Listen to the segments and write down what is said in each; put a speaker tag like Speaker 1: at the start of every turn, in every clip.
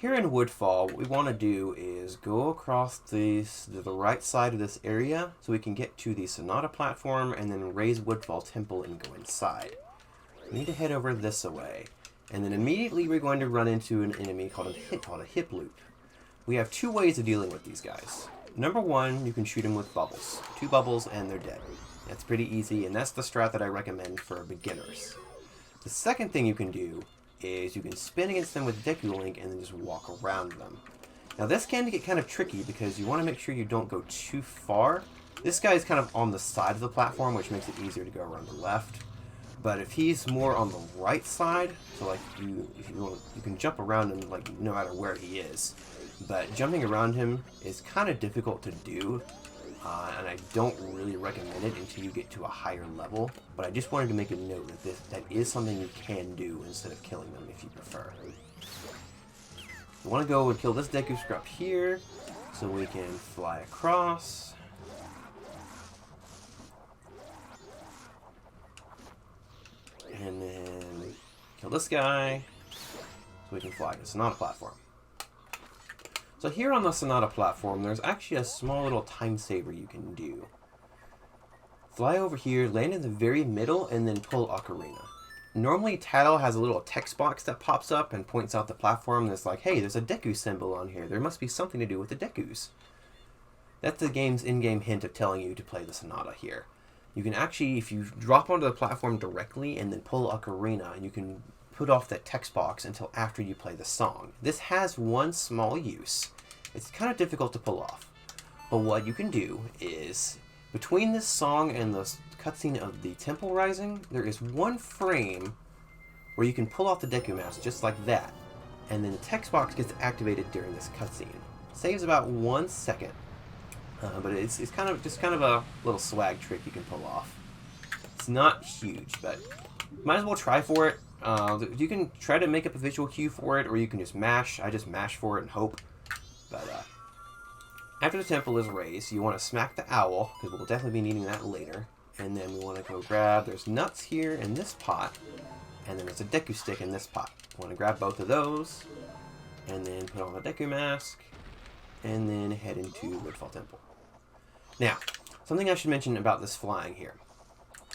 Speaker 1: Here in Woodfall, what we want to do is go across the right side of this area so we can get to the Sonata platform and then raise Woodfall Temple and go inside. We need to head over this way. And then immediately we're going to run into an enemy called a hip loop. We have two ways of dealing with these guys. Number one, you can shoot them with bubbles. 2 bubbles and they're dead. That's pretty easy, and that's the strat that I recommend for beginners. The second thing you can do is you can spin against them with Deku Link and then just walk around them. Now this can get kind of tricky because you want to make sure you don't go too far. This guy is kind of on the side of the platform, which makes it easier to go around the left. But if he's more on the right side, so like you can jump around him like no matter where he is. But jumping around him is kind of difficult to do, and I don't really recommend it until you get to a higher level. But I just wanted to make a note that that is something you can do instead of killing them if you prefer. You want to go and kill this Deku Scrub here, so we can fly across. And then kill this guy, so we can fly to the Sonata platform. So here on the Sonata platform, there's actually a small little time saver you can do. Fly over here, land in the very middle, and then pull Ocarina. Normally, Tattle has a little text box that pops up and points out the platform that's like, hey, there's a Deku symbol on here. There must be something to do with the Dekus. That's the game's in-game hint of telling you to play the Sonata here. You can actually, if you drop onto the platform directly and then pull Ocarina, you can put off that text box until after you play the song. This has one small use. It's kind of difficult to pull off. But what you can do is, between this song and the cutscene of the Temple Rising, there is one frame where you can pull off the Deku mask just like that. And then the text box gets activated during this cutscene. Saves about 1 second. But it's kind of a little swag trick you can pull off. It's not huge, but might as well try for it. You can try to make up a visual cue for it, or you can just mash. I just mash for it and hope. But after the temple is raised, you want to smack the owl, because we'll definitely be needing that later. And then we want to go grab, there's nuts here in this pot, and then there's a Deku stick in this pot. We want to grab both of those, and then put on the Deku mask, and then head into Woodfall Temple. Now, something I should mention about this flying here.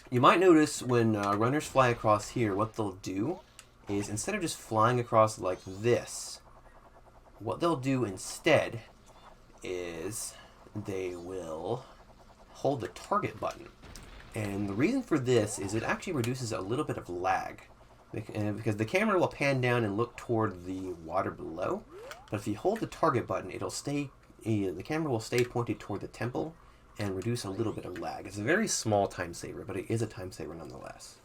Speaker 1: You might notice when runners fly across here, what they'll do is instead of just flying across like this, what they'll do instead is they will hold the target button. And the reason for this is it actually reduces a little bit of lag. Because the camera will pan down and look toward the water below. But if you hold the target button, the camera will stay pointed toward the temple and reduce a little bit of lag. It's a very small time saver, but it is a time saver nonetheless.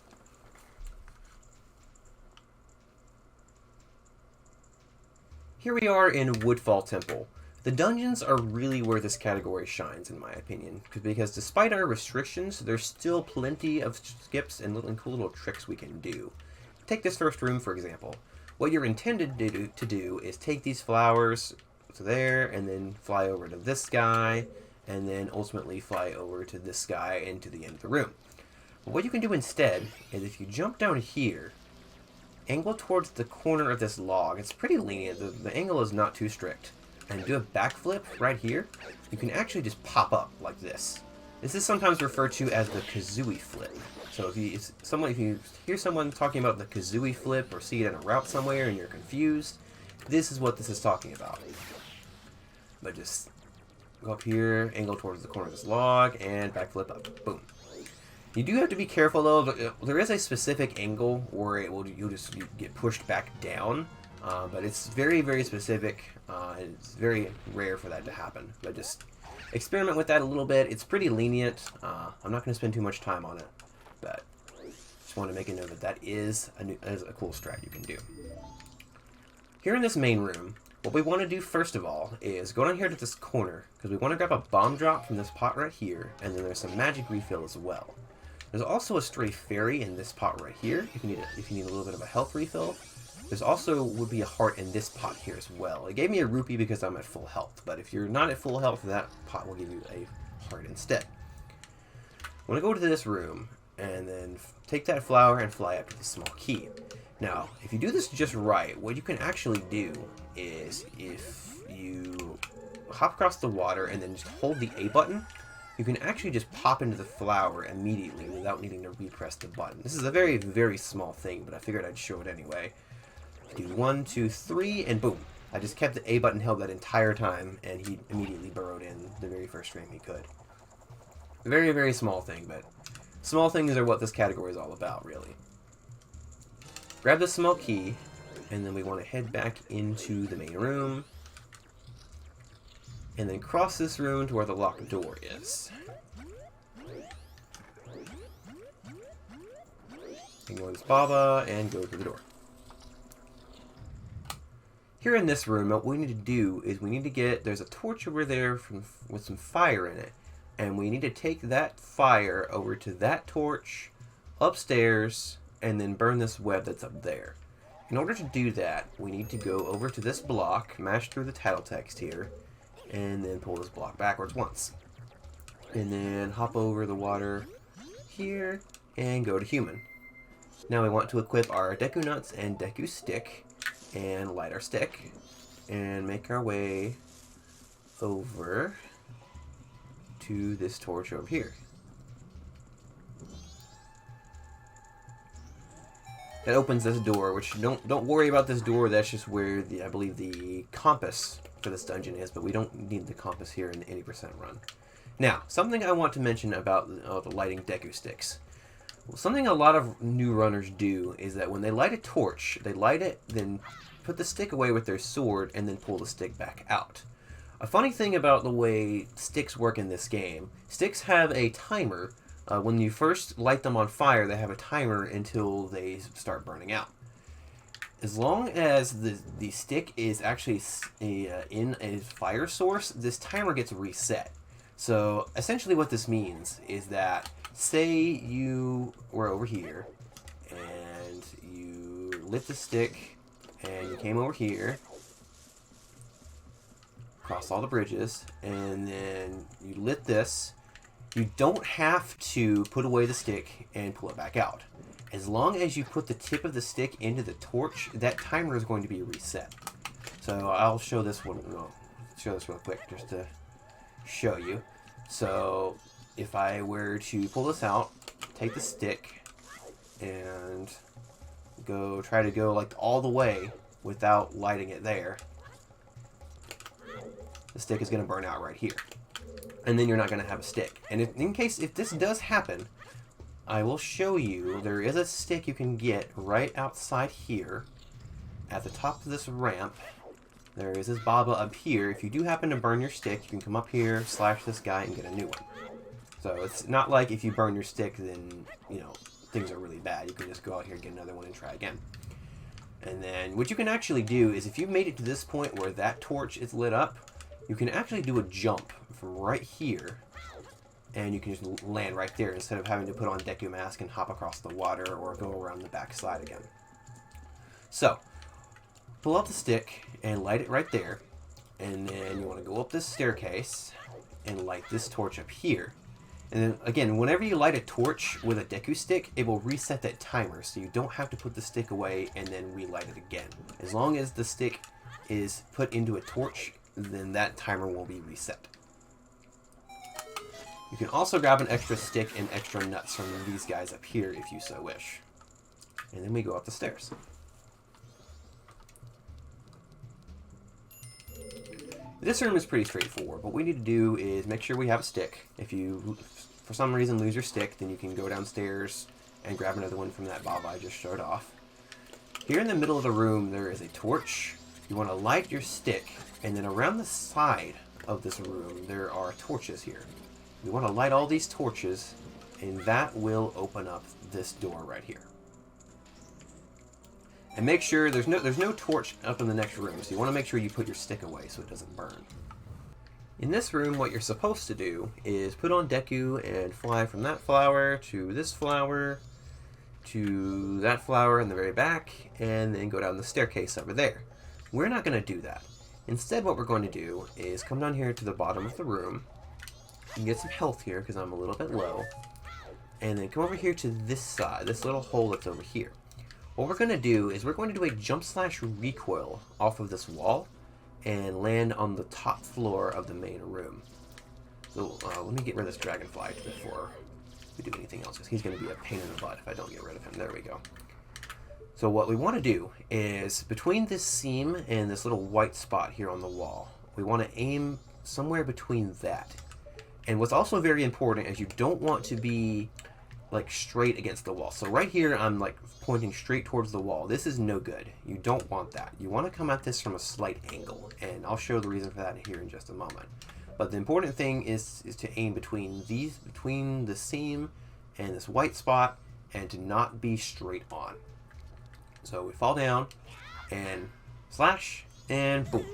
Speaker 1: Here we are in Woodfall Temple. The dungeons are really where this category shines, in my opinion, because despite our restrictions, there's still plenty of skips and cool little tricks we can do. Take this first room, for example. What you're intended to do is take these flowers to there, and then fly over to this guy, and then ultimately fly over to this guy and to the end of the room. But what you can do instead is if you jump down here, angle towards the corner of this log. It's pretty lenient. The angle is not too strict. And do a backflip right here. You can actually just pop up like this. This is sometimes referred to as the Kazooie flip. So if you hear someone talking about the Kazooie flip or see it in a route somewhere and you're confused, this is what this is talking about. But just go up here, angle towards the corner of this log, and backflip up. Boom. You do have to be careful though. There is a specific angle where you'll just get pushed back down, but it's very, very specific. It's very rare for that to happen. But just experiment with that a little bit. It's pretty lenient. I'm not going to spend too much time on it, but just want to make a note that that is a cool strat you can do. Here in this main room, what we want to do first of all is go down here to this corner, because we want to grab a bomb drop from this pot right here, and then there's some magic refill as well. There's also a stray fairy in this pot right here, if you need a little bit of a health refill. There's also would be a heart in this pot here as well. It gave me a rupee because I'm at full health, but if you're not at full health, that pot will give you a heart instead. I'm going to go to this room, and then take that flower and fly up to the small key. Now, if you do this just right, what you can actually do is if you hop across the water and then just hold the A button, you can actually just pop into the flower immediately without needing to repress the button. This is a very, very small thing, but I figured I'd show it anyway. Do 1, 2, 3, and boom. I just kept the A button held that entire time, and he immediately burrowed in the very first frame he could. Very, very small thing, but small things are what this category is all about, really. Grab the small key, and then we want to head back into the main room, and then cross this room to where the locked door is. Ignore this Baba, and go to the door. Here in this room, what we need to do is we need to get, there's a torch over there with some fire in it, and we need to take that fire over to that torch upstairs and then burn this web that's up there. In order to do that, we need to go over to this block, mash through the title text here, and then pull this block backwards once. And then hop over the water here and go to human. Now we want to equip our Deku Nuts and Deku Stick and light our stick and make our way over to this torch over here. That opens this door, which don't worry about this door, that's just where I believe the compass for this dungeon is, but we don't need the compass here in the 80% run. Now, something I want to mention about the lighting Deku Sticks. Something a lot of new runners do is that when they light a torch, they light it, then put the stick away with their sword, and then pull the stick back out. A funny thing about the way sticks work in this game, sticks have a timer. When you first light them on fire, they have a timer until they start burning out. As long as the stick is actually in a fire source, this timer gets reset. So essentially what this means is that say you were over here and you lit the stick and you came over here, crossed all the bridges, and then you lit this, you don't have to put away the stick and pull it back out. As long as you put the tip of the stick into the torch, that timer is going to be reset. So I'll show this one. I'll show this real quick just to show you. So if I were to pull this out, take the stick, and try to go like all the way without lighting it there, the stick is going to burn out right here. And then you're not going to have a stick. And if this does happen, I will show you there is a stick you can get right outside here at the top of this ramp. There is this Baba up here. If you do happen to burn your stick, you can come up here, slash this guy, and get a new one. So it's not like if you burn your stick, then, you know, things are really bad. You can just go out here, get another one, and try again. And then what you can actually do is if you made it to this point where that torch is lit up, you can actually do a jump from right here, and you can just land right there instead of having to put on Deku Mask and hop across the water or go around the back side again. So, pull out the stick and light it right there, and then you want to go up this staircase and light this torch up here. And then, again, whenever you light a torch with a Deku Stick, it will reset that timer, so you don't have to put the stick away and then relight it again. As long as the stick is put into a torch, then that timer will be reset. You can also grab an extra stick and extra nuts from these guys up here if you so wish. And then we go up the stairs. This room is pretty straightforward. What we need to do is make sure we have a stick. If you, for some reason, lose your stick, then you can go downstairs and grab another one from that Baba I just showed off. Here in the middle of the room, there is a torch. You want to light your stick, and then around the side of this room, there are torches here. You want to light all these torches, and that will open up this door right here. And make sure there's no torch up in the next room, so you want to make sure you put your stick away so it doesn't burn. In this room, what you're supposed to do is put on Deku and fly from that flower to this flower to that flower in the very back, and then go down the staircase over there. We're not going to do that. Instead, what we're going to do is come down here to the bottom of the room and get some health here because I'm a little bit low, and then come over here to this side, this little hole that's over here. What we're going to do is we're going to do a Jumpslash recoil off of this wall and land on the top floor of the main room. So let me get rid of this dragonfly before we do anything else, because he's going to be a pain in the butt if I don't get rid of him. There we go. So what we want to do is between this seam and this little white spot here on the wall, we want to aim somewhere between that. And what's also very important is you don't want to be like straight against the wall. So right here I'm like pointing straight towards the wall. This is no good. You don't want that. You want to come at this from a slight angle, and I'll show the reason for that here in just a moment. But the important thing is to aim between the seam and this white spot, and to not be straight on. So we fall down and slash and boom.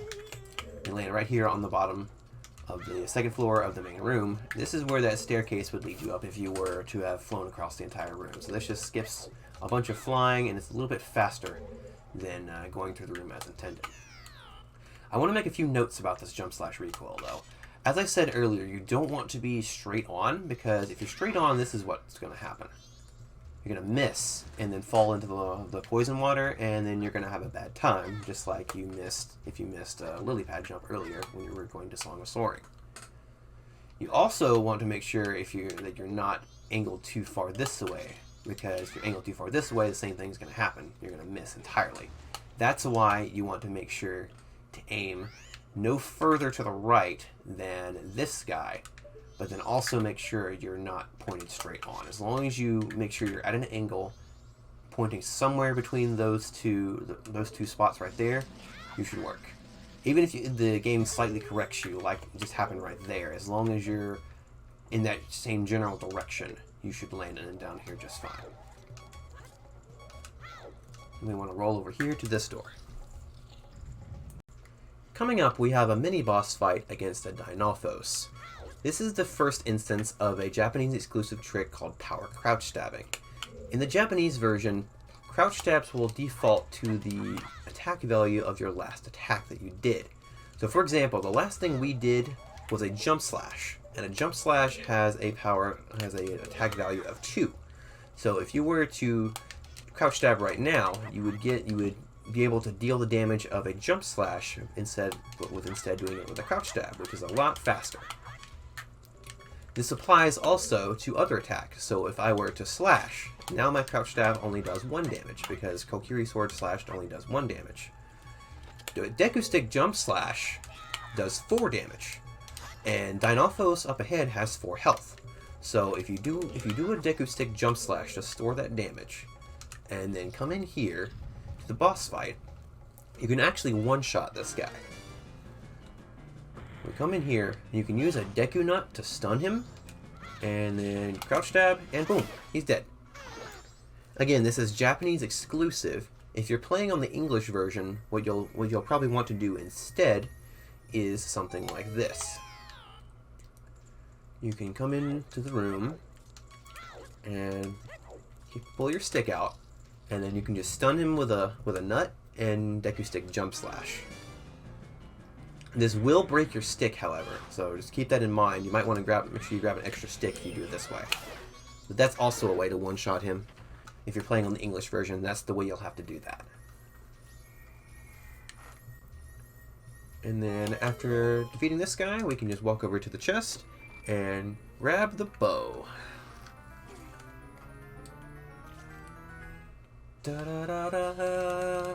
Speaker 1: And land right here on the bottom of the second floor of the main room. This is where that staircase would lead you up if you were to have flown across the entire room. So this just skips a bunch of flying, and it's a little bit faster than going through the room as intended. I want to make a few notes about this Jumpslash recoil though. As I said earlier, you don't want to be straight on, because if you're straight on, this is what's going to happen. You're going to miss and then fall into the poison water, and then you're going to have a bad time, just like you missed if you missed a lily pad jump earlier when you were going to Song of Soaring. You also want to make sure that you're not angled too far this way, because if you're angled too far this way, the same thing is going to happen. You're going to miss entirely. That's why you want to make sure to aim no further to the right than this guy, but then also make sure you're not pointed straight on. As long as you make sure you're at an angle, pointing somewhere between those two spots right there, you should work. Even if the game slightly corrects you, like it just happened right there, as long as you're in that same general direction, you should land in and down here just fine. And we want to roll over here to this door. Coming up, we have a mini-boss fight against a Dinalfos. This is the first instance of a Japanese exclusive trick called power crouch stabbing. In the Japanese version, crouch stabs will default to the attack value of your last attack that you did. So for example, the last thing we did was a Jumpslash, and a Jumpslash has an attack value of 2. So if you were to crouch stab right now, you would be able to deal the damage of a Jumpslash instead doing it with a crouch stab, which is a lot faster. This applies also to other attacks. So if I were to slash, now my crouch stab only does 1 damage, because Kokiri Sword Slashed only does 1 damage. Do a Deku Stick Jumpslash does 4 damage, and Dinalfos up ahead has 4 health. So if you do a Deku Stick Jumpslash to store that damage, and then come in here to the boss fight, you can actually one-shot this guy. We come in here, and you can use a Deku Nut to stun him, and then crouch stab, and boom, he's dead. Again, this is Japanese exclusive. If you're playing on the English version, what you'll probably want to do instead is something like this. You can come into the room, and pull your stick out, and then you can just stun him with a nut and Deku Stick Jumpslash. This will break your stick, however, so just keep that in mind. You might want to make sure you grab an extra stick if you do it this way. But that's also a way to one-shot him. If you're playing on the English version, that's the way you'll have to do that. And then after defeating this guy, we can just walk over to the chest and grab the bow. Da-da-da-da.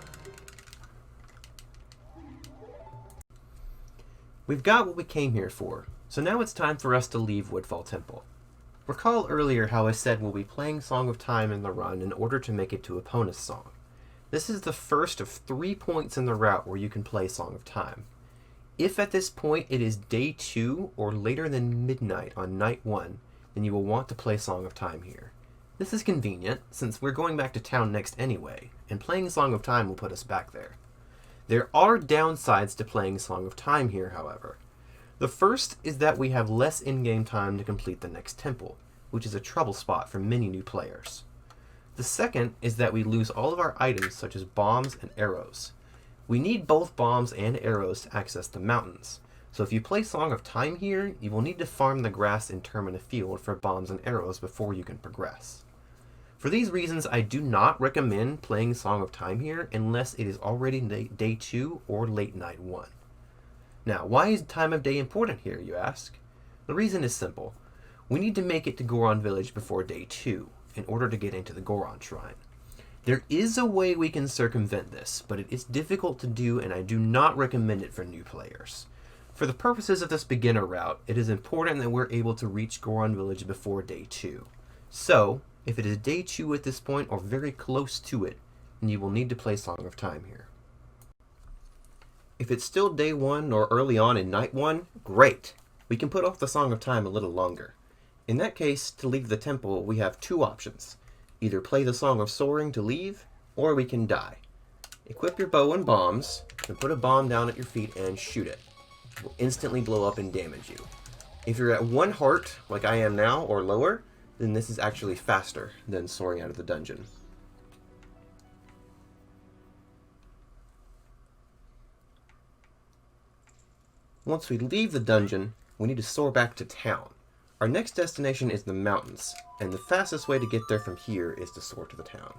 Speaker 1: We've got what we came here for, so now it's time for us to leave Woodfall Temple. Recall earlier how I said we'll be playing Song of Time in the run in order to make it to Epona's song. This is the first of 3 points in the route where you can play Song of Time. If at this point it is day 2 or later than midnight on night 1, then you will want to play Song of Time here. This is convenient, since we're going back to town next anyway, and playing Song of Time will put us back there. There are downsides to playing Song of Time here, however. The first is that we have less in-game time to complete the next temple, which is a trouble spot for many new players. The second is that we lose all of our items such as bombs and arrows. We need both bombs and arrows to access the mountains, so if you play Song of Time here, you will need to farm the grass in Termina Field for bombs and arrows before you can progress. For these reasons, I do not recommend playing Song of Time here unless it is already day 2 or late night 1. Now, why is time of day important here, you ask? The reason is simple. We need to make it to Goron Village before day 2 in order to get into the Goron Shrine. There is a way we can circumvent this, but it is difficult to do and I do not recommend it for new players. For the purposes of this beginner route, it is important that we're able to reach Goron Village before day 2. So, if it is day 2 at this point or very close to it, then you will need to play Song of Time here. If it's still day 1 or early on in night 1, great! We can put off the Song of Time a little longer. In that case, to leave the temple, we have 2 options. Either play the Song of Soaring to leave, or we can die. Equip your bow and bombs, and put a bomb down at your feet and shoot it. It will instantly blow up and damage you. If you're at 1 heart, like I am now, or lower, then this is actually faster than soaring out of the dungeon. Once we leave the dungeon, we need to soar back to town. Our next destination is the mountains, and the fastest way to get there from here is to soar to the town.